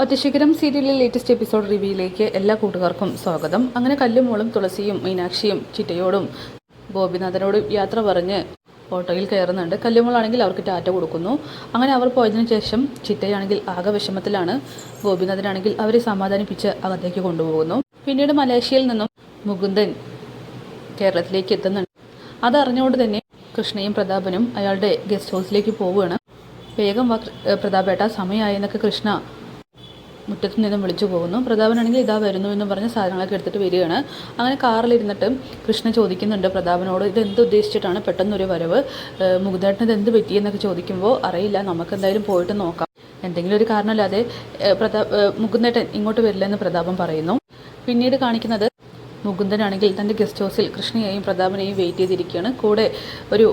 ഒറ്റശിഖരം സീരിയലിലെ latest episode റിവ്യൂയിലേക്ക് എല്ലാ കൂട്ടുകാർക്കും സ്വാഗതം. അങ്ങനെ കല്ലുമോളും തുളസിയും മീനാക്ഷിയും ചിറ്റയോടും ഗോപിനാഥനോടും യാത്ര പറഞ്ഞ് ഓട്ടോയിൽ കയറുന്നുണ്ട്. കല്ലുമോളാണെങ്കിൽ അവർക്ക് ടാറ്റ കൊടുക്കുന്നു. അങ്ങനെ അവർ പോയതിനു ശേഷം ചിറ്റയാണെങ്കിൽ ആകെ വിഷമത്തിലാണ്. ഗോപിനാഥനാണെങ്കിൽ അവരെ സമാധാനിപ്പിച്ച് അകത്തേക്ക് കൊണ്ടുപോകുന്നു. പിന്നീട് മലേഷ്യയിൽ നിന്നും മുകുന്ദൻ കേരളത്തിലേക്ക് എത്തുന്നുണ്ട്. അതറിഞ്ഞുകൊണ്ട് തന്നെ കൃഷ്ണയും പ്രതാപനും അയാളുടെ ഗസ്റ്റ് ഹൗസിലേക്ക് പോവുകയാണ്. വേഗം പ്രതാപേട്ട സമയമായെന്നൊക്കെ കൃഷ്ണ മുറ്റത്ത് നിന്നും വിളിച്ചു പോകുന്നു. പ്രതാപനാണെങ്കിൽ ഇതാ വരുന്നു എന്ന് പറഞ്ഞ് സാധനങ്ങളൊക്കെ എടുത്തിട്ട് വരികയാണ്. അങ്ങനെ കാറിലിരുന്നിട്ട് കൃഷ്ണ ചോദിക്കുന്നുണ്ട് പ്രതാപനോട്, ഇതെന്ത് ഉദ്ദേശിച്ചിട്ടാണ് പെട്ടെന്നൊരു വരവ്, മുകുന്ദേട്ടന് ഇത് എന്ത് പറ്റിയെന്നൊക്കെ ചോദിക്കുമ്പോൾ അറിയില്ല, നമുക്ക് എന്തായാലും പോയിട്ട് നോക്കാം, എന്തെങ്കിലും ഒരു കാരണമല്ലാതെ മുകുന്ദേട്ടൻ ഇങ്ങോട്ട് വരില്ലെന്ന് പ്രതാപൻ പറയുന്നു. പിന്നീട് കാണിക്കുന്നത് മുകുന്ദനാണെങ്കിൽ തൻ്റെ ഗസ്റ്റ് ഹൗസിൽ കൃഷ്ണയെയും പ്രതാപനെയും വെയിറ്റ് ചെയ്തിരിക്കുകയാണ്. കൂടെ ഒരു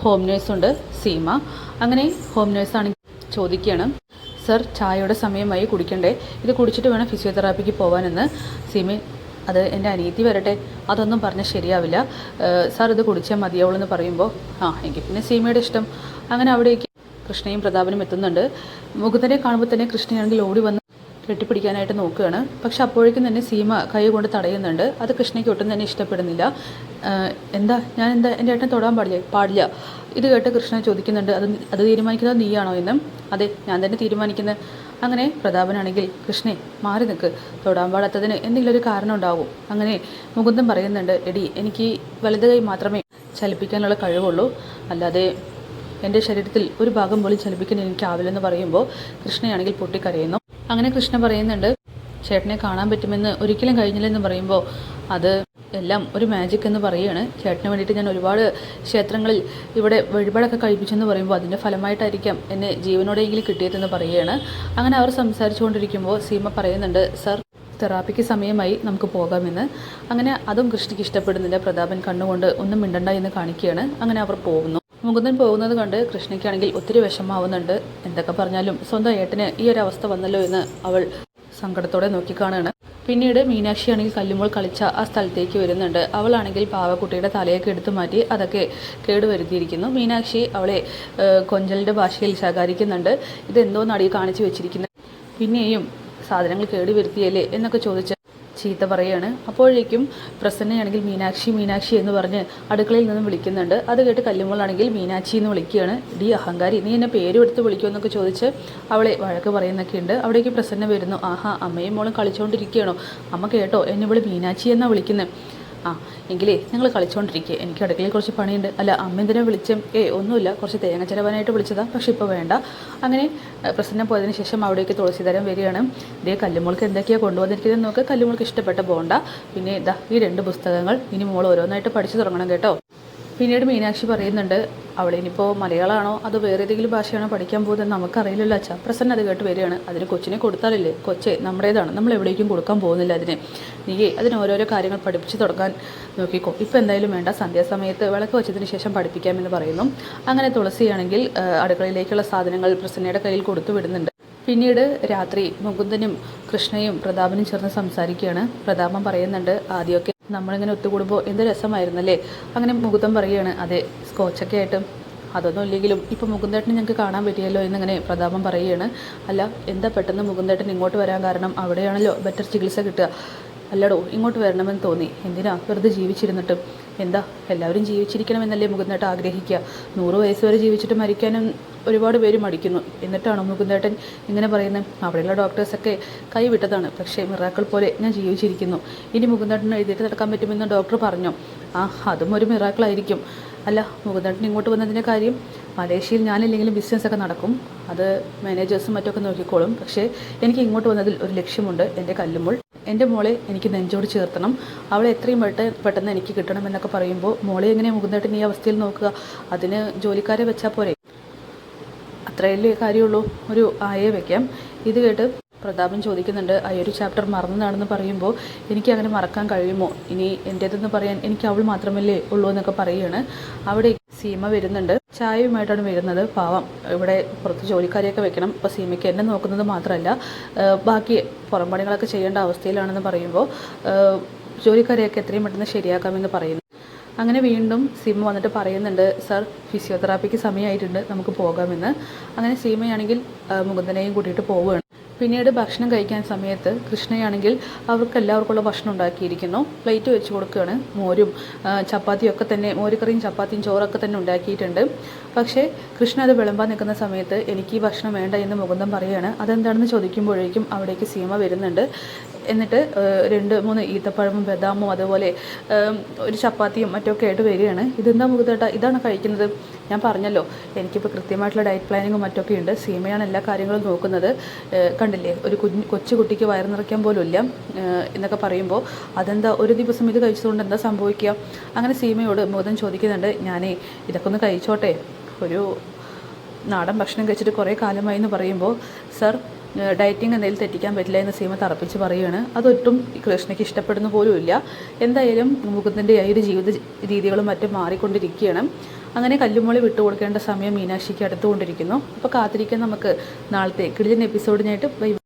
ഹോം നേഴ്സുണ്ട്, സീമ. അങ്ങനെ ഹോം നേഴ്സാണെങ്കിൽ ചോദിക്കുകയാണ്, സർ ചായയുടെ സമയമായി, കുടിക്കണ്ടേ? ഇത് കുടിച്ചിട്ട് വേണം ഫിസിയോതെറാപ്പിക്ക് പോകാനെന്ന്. സീമ, അത് എൻ്റെ അനിയത്തി വരട്ടെ, അതൊന്നും പറഞ്ഞാൽ ശരിയാവില്ല, സാർ ഇത് കുടിച്ചാൽ മതിയാവുള്ളൂ എന്ന് പറയുമ്പോൾ എങ്കിൽ പിന്നെ സീമയുടെ ഇഷ്ടം. അങ്ങനെ അവിടേക്ക് കൃഷ്ണയും പ്രതാപനും എത്തുന്നുണ്ട്. മുകുന്ദനെ കാണുമ്പോൾ തന്നെ കൃഷ്ണയാണെങ്കിൽ ഓടി വന്ന് കെട്ടിപ്പിടിക്കാനായിട്ട് നോക്കുകയാണ്. പക്ഷെ അപ്പോഴേക്കും തന്നെ സീമ കൈ കൊണ്ട് തടയുന്നുണ്ട്. അത് കൃഷ്ണയ്ക്ക് ഒട്ടും തന്നെ ഇഷ്ടപ്പെടുന്നില്ല. എന്താ എൻ്റെ ഏട്ടനെ തൊടാൻ പാടില്ല. ഇത് കേട്ട് കൃഷ്ണ ചോദിക്കുന്നുണ്ട്, അത് തീരുമാനിക്കുന്നത് നീയാണോ എന്ന്. അതെ, ഞാൻ തന്നെ തീരുമാനിക്കുന്നത്. അങ്ങനെ പ്രതാപനാണെങ്കിൽ കൃഷ്ണേ മാറി നിൽക്ക്, തൊടാൻ പാടാത്തതിന് എന്തെങ്കിലും ഒരു കാരണം ഉണ്ടാവും. അങ്ങനെ മുകുന്ദൻ പറയുന്നുണ്ട്, എടി എനിക്ക് വലത് കൈ മാത്രമേ ചലിപ്പിക്കാനുള്ള കഴിവുള്ളൂ, അല്ലാതെ എൻ്റെ ശരീരത്തിൽ ഒരു ഭാഗം പോലും ചലിപ്പിക്കാൻ എനിക്കാവില്ലെന്ന് പറയുമ്പോൾ കൃഷ്ണയാണെങ്കിൽ പൊട്ടിക്കരയുന്നു. അങ്ങനെ കൃഷ്ണ പറയുന്നുണ്ട്, ചേട്ടനെ കാണാൻ പറ്റുമെന്ന് ഒരിക്കലും കഴിഞ്ഞില്ലെന്ന് പറയുമ്പോൾ അത് എല്ലാം ഒരു മാജിക് എന്ന് പറയുകയാണ്. ചേട്ടന് വേണ്ടിയിട്ട് ഞാൻ ഒരുപാട് ക്ഷേത്രങ്ങളിൽ ഇവിടെ വഴിപാടൊക്കെ കഴിപ്പിച്ചെന്ന് പറയുമ്പോൾ അതിൻ്റെ ഫലമായിട്ടായിരിക്കാം എന്നെ ജീവനോടെയെങ്കിലും കിട്ടിയതെന്ന് പറയുകയാണ്. അങ്ങനെ അവർ സംസാരിച്ചു കൊണ്ടിരിക്കുമ്പോൾ സീമ പറയുന്നുണ്ട്, സർ തെറാപ്പിക്ക് സമയമായി, നമുക്ക് പോകാമെന്ന്. അങ്ങനെ അതും കൃഷ്ണയ്ക്ക് ഇഷ്ടപ്പെടുന്നില്ല. പ്രതാപൻ കണ്ണുകൊണ്ട് ഒന്നും മിണ്ടണ്ട എന്ന് കാണിക്കുകയാണ്. അങ്ങനെ അവർ പോകുന്നു. മുകുന്ദൻ പോകുന്നത് കണ്ട് കൃഷ്ണയ്ക്കാണെങ്കിൽ ഒത്തിരി വിഷമാവുന്നുണ്ട്. എന്തൊക്കെ പറഞ്ഞാലും സ്വന്തം ഏട്ടന് ഈ ഒരു അവസ്ഥ വന്നല്ലോ എന്ന് അവൾ സങ്കടത്തോടെ നോക്കിക്കാണുകയാണ്. പിന്നീട് മീനാക്ഷിയാണെങ്കിൽ കല്ലുമോൾ കളിച്ച ആ സ്ഥലത്തേക്ക് വരുന്നുണ്ട്. അവളാണെങ്കിൽ പാവക്കുട്ടിയുടെ തലയൊക്കെ എടുത്തു മാറ്റി അതൊക്കെ കേടുവരുത്തിയിരിക്കുന്നു. മീനാക്ഷി അവളെ കൊഞ്ചലിൻ്റെ ഭാഷയിൽ ശകാരിക്കുന്നുണ്ട്. ഇതെന്തോന്നാണ് ഈ കാണിച്ചു വെച്ചിരിക്കുന്നത്, പിന്നെയും സാധനങ്ങൾ കേടുവരുത്തിയല്ലേ എന്നൊക്കെ ചോദിച്ച് ചീത്ത പറയുകയാണ്. അപ്പോഴേക്കും പ്രസന്നയാണെങ്കിൽ മീനാക്ഷി എന്ന് പറഞ്ഞ് അടുക്കളയിൽ നിന്നും വിളിക്കുന്നുണ്ട്. അത് കേട്ട് കല്ലുമോളാണെങ്കിൽ മീനാക്ഷി എന്ന് വിളിക്കുകയാണ്. ഡി അഹങ്കാരി, നീ എന്നെ പേരും എടുത്ത് വിളിക്കുമെന്നൊക്കെ ചോദിച്ച് അവളെ വഴക്ക് പറയുന്നൊക്കെ ഉണ്ട്. അവിടേക്ക് പ്രസന്ന വരുന്നു. ആഹാ, അമ്മയും മോളും കളിച്ചുകൊണ്ടിരിക്കുകയാണോ? അമ്മ കേട്ടോ, എന്നെ ഇവിടെ മീനാക്ഷി എന്നാണ് വിളിക്കുന്നത്. എങ്കിലേ നിങ്ങൾ കളിച്ചുകൊണ്ടിരിക്കുക, എനിക്ക് അടുക്കളയിൽ കുറച്ച് പണിയുണ്ട്. അല്ല, അമ്മ എന്തിനാ വിളിച്ചും? ഒന്നുമില്ല, കുറച്ച് തേങ്ങ ചിലവാനായിട്ട് വിളിച്ചതാണ്, പക്ഷെ ഇപ്പോൾ വേണ്ട. അങ്ങനെ പ്രസന്നം പോയതിന് ശേഷം അവിടേക്ക് തുളസിധരൻ വരികയാണ്. ഇതേ കല്ലുമോൾക്ക് എന്തൊക്കെയാണ് കൊണ്ടുവന്നിരിക്കുന്നത് നോക്കുക. കല്ലുമോൾക്ക് ഇഷ്ടപ്പെട്ട ബോണ്ട, പിന്നെ ഇതാ ഈ 2 പുസ്തകങ്ങൾ, ഇനി മോൾ ഓരോന്നായിട്ട് പഠിച്ചു തുടങ്ങണം കേട്ടോ. പിന്നീട് മീനാക്ഷി പറയുന്നുണ്ട്, അവളിനിപ്പോൾ മലയാളമാണോ അതോ വേറെ ഏതെങ്കിലും ഭാഷയാണോ പഠിക്കാൻ പോകുന്നത് നമുക്കറിയില്ലല്ലോ അച്ഛാ. പ്രസന്ന അത് കേട്ട് വരികയാണ്. അതിന് കൊച്ചിനെ കൊടുത്താലല്ലേ, കൊച്ചെ നമ്മുടേതാണ്, നമ്മൾ എവിടേക്കും കൊടുക്കാൻ പോകുന്നില്ല അതിന്. നീയേ അതിന് ഓരോരോ കാര്യങ്ങൾ പഠിപ്പിച്ച് തുടങ്ങാൻ നോക്കിക്കോ, ഇപ്പോൾ എന്തായാലും വേണ്ട, സന്ധ്യാസമയത്ത് വിളക്ക് വെച്ചതിന് ശേഷം പഠിപ്പിക്കാമെന്ന് പറയുന്നു. അങ്ങനെ തുളസിയാണെങ്കിൽ അടുക്കളയിലേക്കുള്ള സാധനങ്ങൾ പ്രസന്നയുടെ കയ്യിൽ കൊടുത്തു വിടുന്നുണ്ട്. പിന്നീട് രാത്രി മുകുന്ദനും കൃഷ്ണയും പ്രതാപനും ചേർന്ന് സംസാരിക്കുകയാണ്. പ്രതാപൻ പറയുന്നുണ്ട്, ആദ്യമൊക്കെ നമ്മളിങ്ങനെ ഒത്തുകൂടുമ്പോൾ എന്ത് രസമായിരുന്നല്ലേ. അങ്ങനെ മുകുന്ദൻ പറയുകയാണ്, അതെ, സ്കോച്ചൊക്കെ ആയിട്ടും അതൊന്നും ഇല്ലെങ്കിലും ഇപ്പോൾ മുകുന്ദേട്ടനെ ഞങ്ങൾക്ക് കാണാൻ പറ്റിയല്ലോ എന്നിങ്ങനെ പ്രതാപൻ പറയുകയാണ്. അല്ല, എന്താ പെട്ടെന്ന് മുകുന്ദേട്ടൻ ഇങ്ങോട്ട് വരാൻ കാരണം? അവിടെയാണല്ലോ ബെറ്റർ ചികിത്സ കിട്ടുക. അല്ലടോ, ഇങ്ങോട്ട് വരണമെന്ന് തോന്നി, എന്തിനാ വെറുതെ ജീവിച്ചിരുന്നിട്ട്? എന്താ, എല്ലാവരും ജീവിച്ചിരിക്കണമെന്നല്ലേ മുകുന്ദേട്ടൻ ആഗ്രഹിക്കുക? 100 വയസ്സ് വരെ ജീവിച്ചിട്ട് മരിക്കാനും ഒരുപാട് പേര് മടിക്കുന്നു. എന്നിട്ടാണോ മുകുന്ദേട്ടൻ ഇങ്ങനെ പറയുന്നത്? അവിടെയുള്ള ഡോക്ടേഴ്സൊക്കെ കൈവിട്ടതാണ്, പക്ഷേ മിറാക്കിൾ പോലെ ഞാൻ ജീവിച്ചിരിക്കുന്നു. ഇനി മുകുന്ദേട്ടൻ എഴുതിയിട്ട് നടക്കാൻ പറ്റുമെന്ന് ഡോക്ടർ പറഞ്ഞു. അതും ഒരു മിറാക്കിളായിരിക്കും. അല്ല, മുകുന്ദേട്ടൻ ഇങ്ങോട്ട് വന്നതിൻ്റെ കാര്യം? മലേഷ്യയിൽ ഞാനില്ലെങ്കിലും ബിസിനസ്സൊക്കെ നടക്കും, അത് മാനേജേഴ്സും മറ്റൊക്കെ നോക്കിക്കോളും. പക്ഷേ എനിക്ക് ഇങ്ങോട്ട് വന്നതിൽ ഒരു ലക്ഷ്യമുണ്ട്. എൻ്റെ കല്ലുമോൾ, എൻ്റെ മോളെ എനിക്ക് നെഞ്ചോട് ചേർത്തണം, അവളെ എത്രയും പെട്ടെന്ന് എനിക്ക് കിട്ടണമെന്നൊക്കെ പറയുമ്പോൾ മോളെ എങ്ങനെ മുകുന്ദേട്ടൻ ഈ അവസ്ഥയിൽ നോക്കുക? അതിന് ജോലിക്കാരെ വെച്ചാൽ പോരെ? അത്രയല്ലേ കാര്യമുള്ളൂ, ഒരു ആയയെ വയ്ക്കാം. ഇത് കേട്ട് പ്രതാപൻ ചോദിക്കുന്നുണ്ട്, ഒരു ചാപ്റ്റർ മറന്നതാണെന്ന് പറയുമ്പോൾ എനിക്ക് അങ്ങനെ മറക്കാൻ കഴിയുമോ? ഇനി എൻ്റേതെന്ന് പറയാൻ എനിക്ക് അവൾ മാത്രമല്ലേ ഉള്ളൂ എന്നൊക്കെ പറയുകയാണ്. അവിടെ സീമ വരുന്നുണ്ട്, ചായയുമായിട്ടാണ് വരുന്നത്. പാവം, ഇവിടെ പുറത്ത് ജോലിക്കാരെയൊക്കെ വെക്കണം. അപ്പോൾ സീമയ്ക്ക് എന്നെ നോക്കുന്നത് മാത്രമല്ല ബാക്കി പുറം പണികളൊക്കെ ചെയ്യേണ്ട അവസ്ഥയിലാണെന്ന് പറയുമ്പോൾ ജോലിക്കാരെയൊക്കെ എത്രയും പെട്ടെന്ന് ശരിയാക്കാമെന്ന് പറയുന്നു. അങ്ങനെ വീണ്ടും സീമ വന്നിട്ട് പറയുന്നുണ്ട്, സർ ഫിസിയോതെറാപ്പിക്ക് സമയമായിട്ടുണ്ട്, നമുക്ക് പോകാമെന്ന്. അങ്ങനെ സീമയാണെങ്കിൽ മുകുന്ദനെയും കൂട്ടിയിട്ട് പോവുകയാണ്. പിന്നീട് ഭക്ഷണം കഴിക്കാൻ സമയത്ത് കൃഷ്ണയാണെങ്കിൽ അവർക്കെല്ലാവർക്കുള്ള ഭക്ഷണം ഉണ്ടാക്കിയിരിക്കുന്നു. പ്ലേറ്റ് വെച്ച് കൊടുക്കുകയാണ്. മോരും ചപ്പാത്തിയും ഒക്കെ തന്നെ, മോരുകറിയും ചപ്പാത്തിയും ചോറൊക്കെ തന്നെ ഉണ്ടാക്കിയിട്ടുണ്ട്. പക്ഷേ കൃഷ്ണ അത് വിളമ്പാൻ നിൽക്കുന്ന സമയത്ത് എനിക്ക് ഈ ഭക്ഷണം വേണ്ട എന്ന് മുകുന്ദൻ പറയുകയാണ്. അതെന്താണെന്ന് ചോദിക്കുമ്പോഴേക്കും അവിടേക്ക് സീമ വരുന്നുണ്ട്. എന്നിട്ട് 2-3 ഈത്തപ്പഴവും ബദാമും അതുപോലെ ഒരു ചപ്പാത്തിയും മറ്റൊക്കെ ആയിട്ട് വരികയാണ്. ഇതെന്താ മുകുന്ദേട്ടാ, ഇതാണ് കഴിക്കുന്നത്? ഞാൻ പറഞ്ഞല്ലോ എനിക്കിപ്പോൾ കൃത്യമായിട്ടുള്ള ഡയറ്റ് പ്ലാനിങ്ങും മറ്റൊക്കെ ഉണ്ട്. സീമയാണ് എല്ലാ കാര്യങ്ങളും നോക്കുന്നത്. കണ്ടില്ലേ, ഒരു കൊച്ചു കുട്ടിക്ക് വയറ് നിറയ്ക്കാൻ പോലും ഇല്ല എന്നൊക്കെ പറയുമ്പോൾ അതെന്താ ഒരു ദിവസം ഇത് കഴിച്ചതുകൊണ്ട് എന്താ സംഭവിക്കുക? അങ്ങനെ സീമയോട് മുകുന്ദൻ ചോദിക്കുന്നുണ്ട്. ഞാനേ ഇതൊക്കെ ഒന്ന് കഴിച്ചോട്ടെ, ഒരു നാടൻ ഭക്ഷണം കഴിച്ചിട്ട് കുറേ കാലമായി എന്ന് പറയുമ്പോൾ സർ ഡയറ്റിങ് എന്തെങ്കിലും തെറ്റിക്കാൻ പറ്റില്ല എന്ന് സീമ തറപ്പിച്ച് പറയുകയാണ്. അതൊട്ടും കൃഷ്ണയ്ക്ക് ഇഷ്ടപ്പെടുന്ന പോലുമില്ല. എന്തായാലും മുകുന്ദൻ്റെ ഈ ഒരു ജീവിത രീതികളും മറ്റും മാറിക്കൊണ്ടിരിക്കുകയാണ്. അങ്ങനെ കല്ലുമോളി വിട്ടുകൊടുക്കേണ്ട സമയം മീനാക്ഷിക്ക് അടുത്തുകൊണ്ടിരിക്കുന്നു. അപ്പോൾ കാത്തിരിക്കാൻ നമുക്ക് നാളത്തെ കിടിലൻ എപ്പിസോഡിനായിട്ട്. Bye bye.